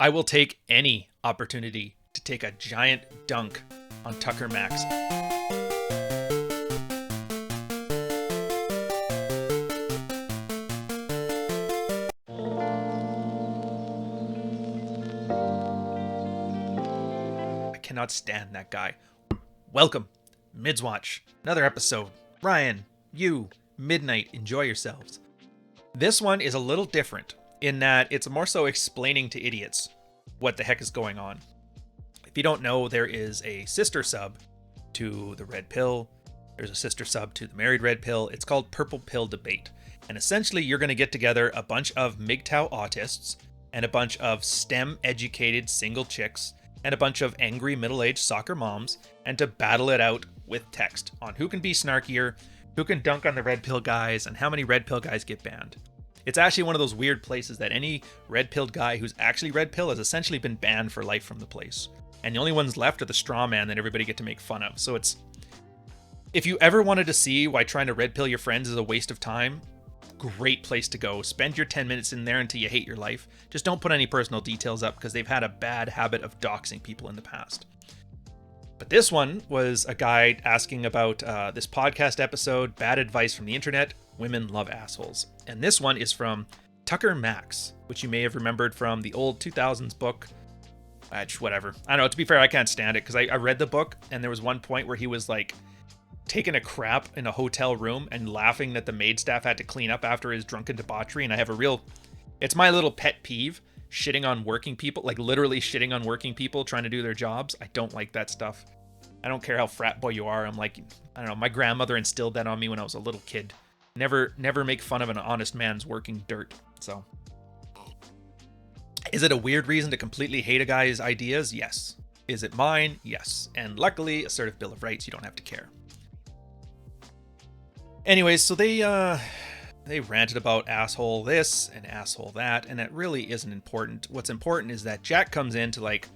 I will take any opportunity to take a giant dunk on Tucker Max. I cannot stand that guy. Welcome, Midswatch. Another episode. Ryan, you, Midnight, enjoy yourselves. This one is a little different in that it's more so explaining to idiots what the heck is going on. If you don't know, there is a sister sub to the Red Pill. There's a sister sub to the Married Red Pill. It's called Purple Pill Debate. And essentially, you're going to get together a bunch of MGTOW autists and a bunch of STEM-educated single chicks and a bunch of angry middle-aged soccer moms and to battle it out with text on who can be snarkier, who can dunk on the Red Pill guys, and how many Red Pill guys get banned. It's actually one of those weird places that any red-pilled guy who's actually red pill has essentially been banned for life from the place. And the only ones left are the straw man that everybody get to make fun of. So it's... if you ever wanted to see why trying to red pill your friends is a waste of time, great place to go. Spend your 10 minutes in there until you hate your life. Just don't put any personal details up because they've had a bad habit of doxing people in the past. But this one was a guy asking about this podcast episode, Bad Advice from the Internet, Women Love Assholes. And this one is from Tucker Max, which you may have remembered from the old 2000s book. Whatever. I don't know, to be fair, I can't stand it because I read the book and there was one point where he was like taking a crap in a hotel room and laughing that the maid staff had to clean up after his drunken debauchery. And I have it's my little pet peeve, shitting on working people, like literally shitting on working people trying to do their jobs. I don't like that stuff. I don't care how frat boy you are. I'm like, I don't know, my grandmother instilled that on me when I was a little kid. Never make fun of an honest man's working dirt. So, is it a weird reason to completely hate a guy's ideas? Yes. Is it mine? Yes. And luckily, assertive Bill of Rights, you don't have to care. Anyways, so they ranted about asshole this and asshole that, and that really isn't important. What's important is that Jack comes in to like,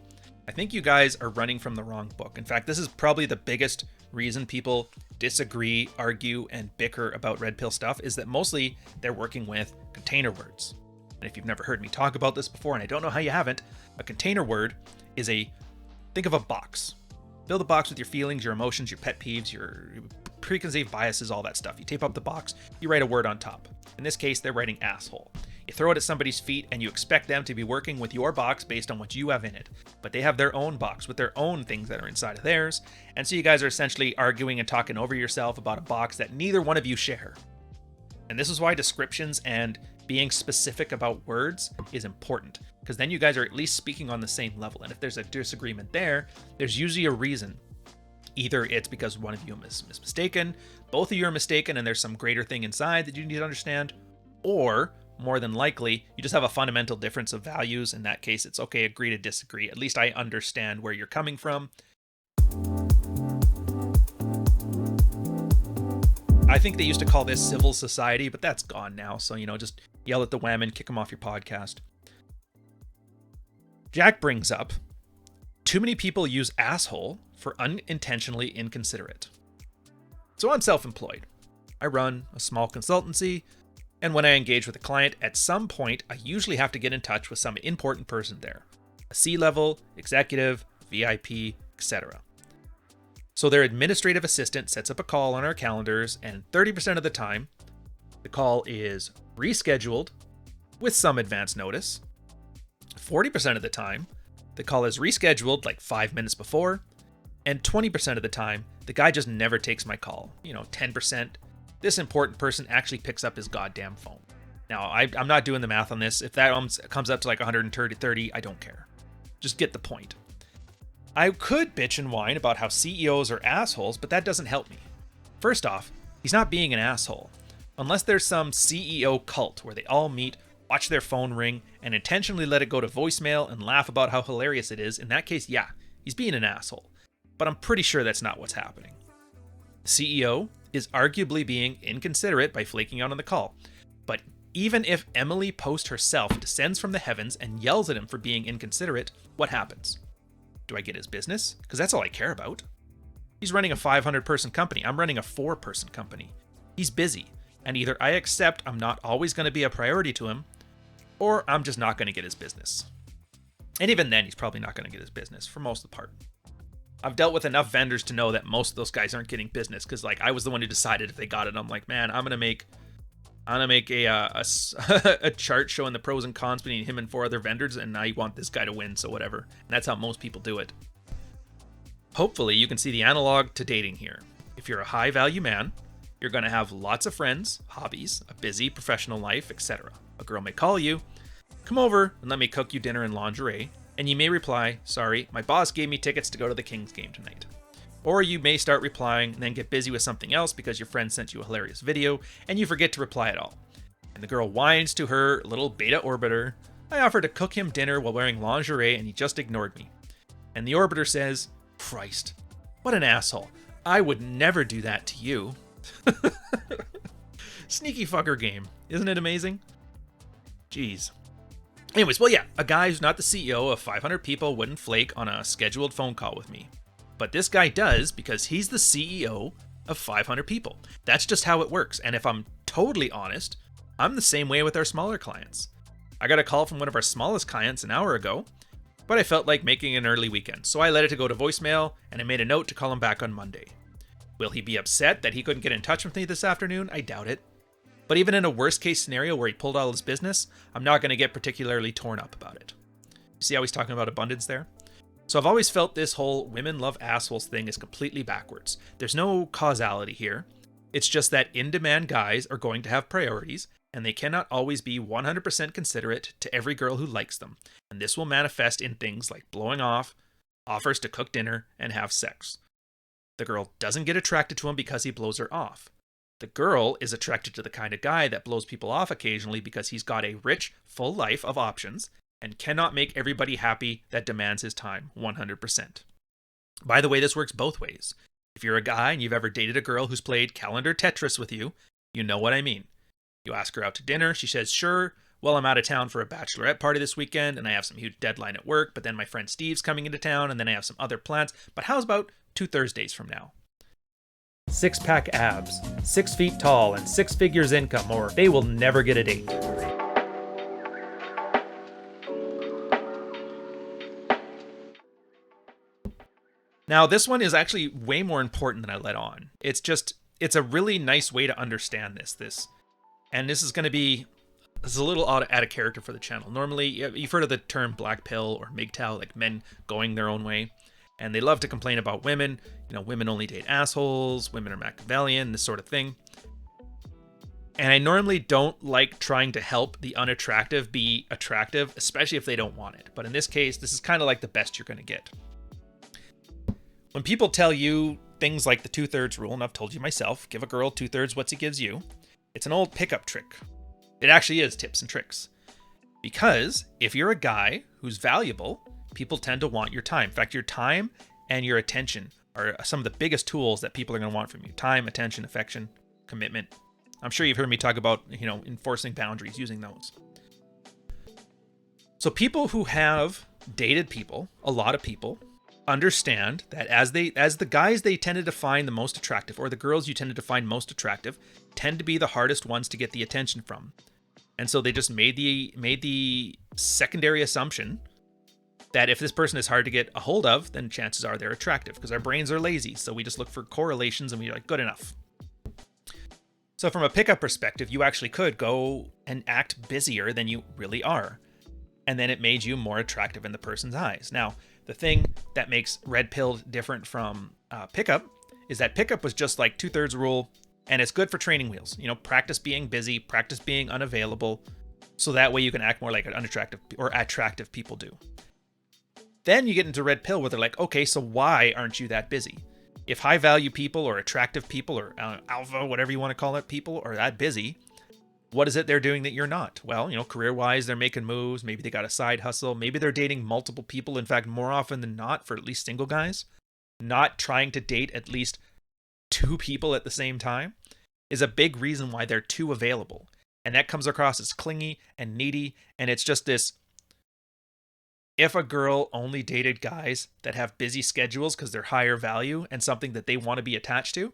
I think you guys are running from the wrong book. In fact, this is probably the biggest reason people disagree, argue, and bicker about red pill stuff is that mostly they're working with container words. And if you've never heard me talk about this before, and I don't know how you haven't, a container word is think of a box. Fill the box with your feelings, your emotions, your pet peeves, your preconceived biases, all that stuff. You tape up the box, you write a word on top. In this case, they're writing asshole. You throw it at somebody's feet and you expect them to be working with your box based on what you have in it. But they have their own box with their own things that are inside of theirs. And so you guys are essentially arguing and talking over yourself about a box that neither one of you share. And this is why descriptions and being specific about words is important. Because then you guys are at least speaking on the same level. And if there's a disagreement there, there's usually a reason. Either it's because one of you is mistaken, both of you are mistaken, and there's some greater thing inside that you need to understand, or more than likely, you just have a fundamental difference of values. In that case, it's okay, agree to disagree. At least I understand where you're coming from. I think they used to call this civil society, but that's gone now. So, just yell at the women, kick them off your podcast. Jack brings up, too many people use asshole for unintentionally inconsiderate. So I'm self-employed. I run a small consultancy, and when I engage with a client, at some point, I usually have to get in touch with some important person there. A C-level, executive, VIP, etc. So their administrative assistant sets up a call on our calendars, and 30% of the time, the call is rescheduled with some advance notice. 40% of the time, the call is rescheduled like 5 minutes before, and 20% of the time, the guy just never takes my call. 10%, this important person actually picks up his goddamn phone. Now, I'm not doing the math on this. If that comes up to like 130, I don't care. Just get the point. I could bitch and whine about how CEOs are assholes, but that doesn't help me. First off, he's not being an asshole. Unless there's some CEO cult where they all meet, watch their phone ring, and intentionally let it go to voicemail and laugh about how hilarious it is, in that case, yeah, he's being an asshole. But I'm pretty sure that's not what's happening. The CEO is arguably being inconsiderate by flaking out on the call. But even if Emily Post herself descends from the heavens and yells at him for being inconsiderate, what happens? Do I get his business? Because that's all I care about. He's running a 500-person company. I'm running a 4-person company. He's busy, and either I accept I'm not always going to be a priority to him, or I'm just not going to get his business. And even then, he's probably not going to get his business for most of the part. I've dealt with enough vendors to know that most of those guys aren't getting business because, like, I was the one who decided if they got it. I'm like, man, I'm gonna make a chart showing the pros and cons between him and 4 other vendors, and I want this guy to win, so whatever. And that's how most people do it. Hopefully, you can see the analog to dating here. If you're a high-value man, you're going to have lots of friends, hobbies, a busy professional life, etc. A girl may call you, come over and let me cook you dinner in lingerie, and you may reply, sorry, my boss gave me tickets to go to the Kings game tonight. Or you may start replying and then get busy with something else because your friend sent you a hilarious video and you forget to reply at all. And the girl whines to her little beta orbiter, I offered to cook him dinner while wearing lingerie and he just ignored me. And the orbiter says, Christ, what an asshole. I would never do that to you. Sneaky fucker game. Isn't it amazing? Jeez. Anyways, well, yeah, a guy who's not the CEO of 500 people wouldn't flake on a scheduled phone call with me. But this guy does because he's the CEO of 500 people. That's just how it works. And if I'm totally honest, I'm the same way with our smaller clients. I got a call from one of our smallest clients an hour ago, but I felt like making an early weekend. So I let it go to voicemail and I made a note to call him back on Monday. Will he be upset that he couldn't get in touch with me this afternoon? I doubt it. But even in a worst case scenario where he pulled all his business, I'm not going to get particularly torn up about it. You see how he's talking about abundance there? So I've always felt this whole women love assholes thing is completely backwards. There's no causality here. It's just that in-demand guys are going to have priorities, and they cannot always be 100% considerate to every girl who likes them. And this will manifest in things like blowing off, offers to cook dinner, and have sex. The girl doesn't get attracted to him because he blows her off. The girl is attracted to the kind of guy that blows people off occasionally because he's got a rich, full life of options and cannot make everybody happy that demands his time 100%. By the way, this works both ways. If you're a guy and you've ever dated a girl who's played calendar Tetris with you, you know what I mean. You ask her out to dinner, she says, sure, well, I'm out of town for a bachelorette party this weekend and I have some huge deadline at work, but then my friend Steve's coming into town and then I have some other plans, but how's about 2 Thursdays from now? 6-pack abs, 6 feet tall, and 6 figures income, or they will never get a date. Now, this one is actually way more important than I let on. It's a really nice way to understand this. And this is going to be, this is a little out of character for the channel. Normally, you've heard of the term black pill or MGTOW, like men going their own way. And they love to complain about women. You know, women only date assholes, women are Machiavellian, this sort of thing. And I normally don't like trying to help the unattractive be attractive, especially if they don't want it. But in this case, this is kind of like the best you're going to get. When people tell you things like the 2/3 rule, and I've told you myself, give a girl 2/3 what he gives you, it's an old pickup trick. It actually is tips and tricks. Because if you're a guy who's valuable, people tend to want your time. In fact, your time and your attention are some of the biggest tools that people are going to want from you. Time, attention, affection, commitment. I'm sure you've heard me talk about, enforcing boundaries, using those. So people who have dated people, a lot of people, understand that as the guys they tended to find the most attractive, or the girls you tended to find most attractive, tend to be the hardest ones to get the attention from. And so they just made the secondary assumption that if this person is hard to get a hold of, then chances are they're attractive, because our brains are lazy. So we just look for correlations and we're like, good enough. So from a pickup perspective, you actually could go and act busier than you really are. And then it made you more attractive in the person's eyes. Now, the thing that makes red pill different from pickup is that pickup was just like 2/3 rule, and it's good for training wheels. Practice being busy, practice being unavailable, so that way you can act more like an unattractive or attractive people do. Then you get into red pill where they're like, okay, so why aren't you that busy? If high value people or attractive people or alpha, whatever you want to call it, people are that busy, what is it they're doing that you're not? Well, career-wise, they're making moves. Maybe they got a side hustle. Maybe they're dating multiple people. In fact, more often than not, for at least single guys, not trying to date at least 2 people at the same time is a big reason why they're too available. And that comes across as clingy and needy. And it's just this, if a girl only dated guys that have busy schedules because they're higher value and something that they want to be attached to,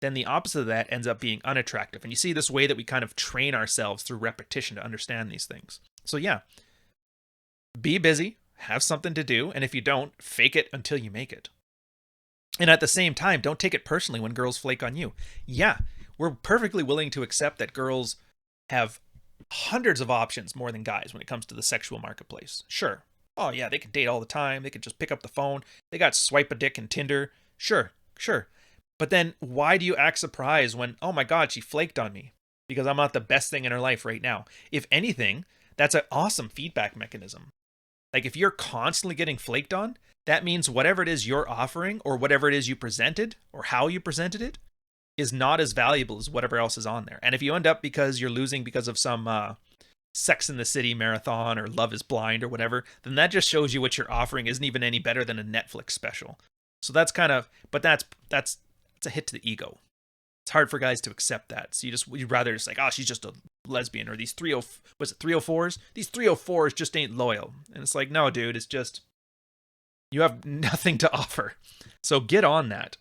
then the opposite of that ends up being unattractive. And you see this way that we kind of train ourselves through repetition to understand these things. So yeah, be busy, have something to do, and if you don't, fake it until you make it. And at the same time, don't take it personally when girls flake on you. Yeah, we're perfectly willing to accept that girls have hundreds of options more than guys when it comes to the sexual marketplace. Sure. Oh yeah, they can date all the time. They can just pick up the phone. They got swipe a dick and Tinder. Sure. But then why do you act surprised when, oh my God, she flaked on me because I'm not the best thing in her life right now? If anything, that's an awesome feedback mechanism. Like if you're constantly getting flaked on, that means whatever it is you're offering or whatever it is you presented or how you presented it is not as valuable as whatever else is on there. And if you end up because you're losing because of some Sex in the City marathon or Love is Blind or whatever, then that just shows you what you're offering isn't even any better than a Netflix special. So that's kind of, but that's a hit to the ego. It's hard for guys to accept that. So you'd rather just like, oh, she's just a lesbian, or these 304s? These 304s just ain't loyal. And it's like, no, dude, it's just, you have nothing to offer. So get on that.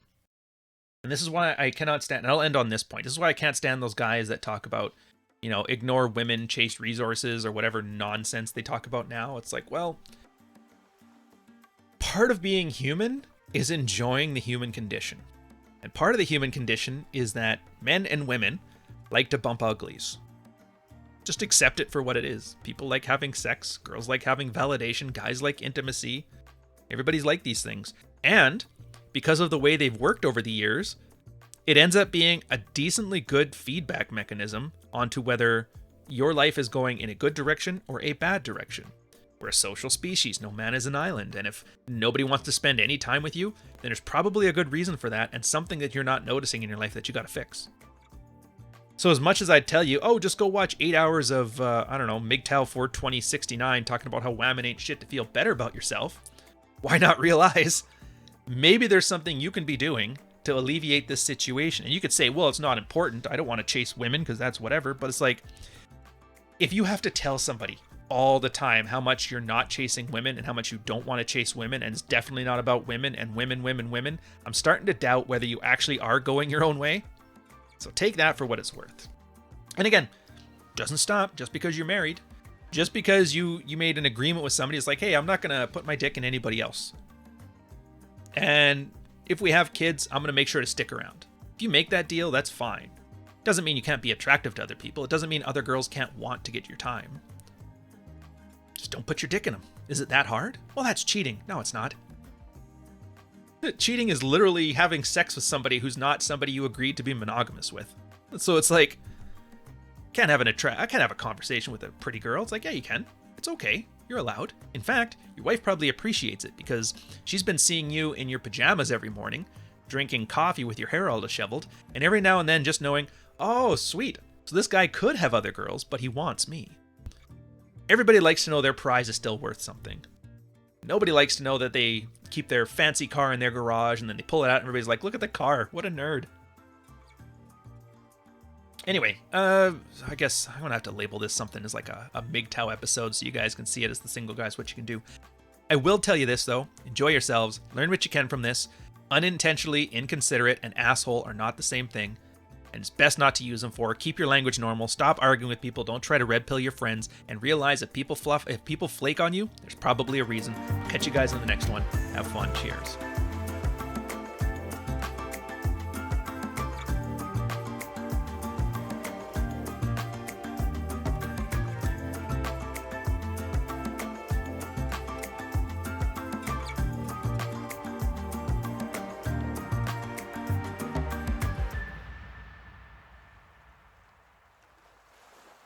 And this is why I cannot stand, and I'll end on this point. This is why I can't stand those guys that talk about, ignore women, chase resources, or whatever nonsense they talk about now. It's like, well, part of being human is enjoying the human condition. And part of the human condition is that men and women like to bump uglies. Just accept it for what it is. People like having sex, girls like having validation, guys like intimacy. Everybody's like these things. And because of the way they've worked over the years, it ends up being a decently good feedback mechanism onto whether your life is going in a good direction or a bad direction. We're a social species. No man is an island. And if nobody wants to spend any time with you, then there's probably a good reason for that and something that you're not noticing in your life that you got to fix. So as much as I'd tell you, oh, just go watch 8 hours of, MGTOW 42069 talking about how women ain't shit to feel better about yourself, why not realize maybe there's something you can be doing to alleviate this situation? And you could say, well, it's not important. I don't want to chase women because that's whatever. But it's like, if you have to tell somebody all the time how much you're not chasing women and how much you don't want to chase women, and it's definitely not about women and women, I'm starting to doubt whether you actually are going your own way. So take that for what it's worth. And again, doesn't stop just because you're married. Just because you made an agreement with somebody, it's like, hey, I'm not going to put my dick in anybody else. And if we have kids, I'm going to make sure to stick around. If you make that deal, that's fine. Doesn't mean you can't be attractive to other people. It doesn't mean other girls can't want to get your time. Just don't put your dick in them. Is it that hard? Well, that's cheating. No, it's not. Cheating is literally having sex with somebody who's not somebody you agreed to be monogamous with. So it's like, I can't have a conversation with a pretty girl. It's like, yeah, you can. It's okay. You're allowed. In fact, your wife probably appreciates it because she's been seeing you in your pajamas every morning, drinking coffee with your hair all disheveled, and every now and then just knowing, oh, sweet. So this guy could have other girls, but he wants me. Everybody likes to know their prize is still worth something. Nobody likes to know that they keep their fancy car in their garage and then they pull it out and everybody's like, look at the car. What a nerd. Anyway, I guess I'm going to have to label this something as like a MGTOW episode so you guys can see it as the single guys what you can do. I will tell you this, though. Enjoy yourselves. Learn what you can from this. Unintentionally, inconsiderate, and asshole are not the same thing. And it's best not to use them for. Keep your language normal. Stop arguing with people. Don't try to red pill your friends. And realize if people flake on you, there's probably a reason. Catch you guys in the next one. Have fun. Cheers.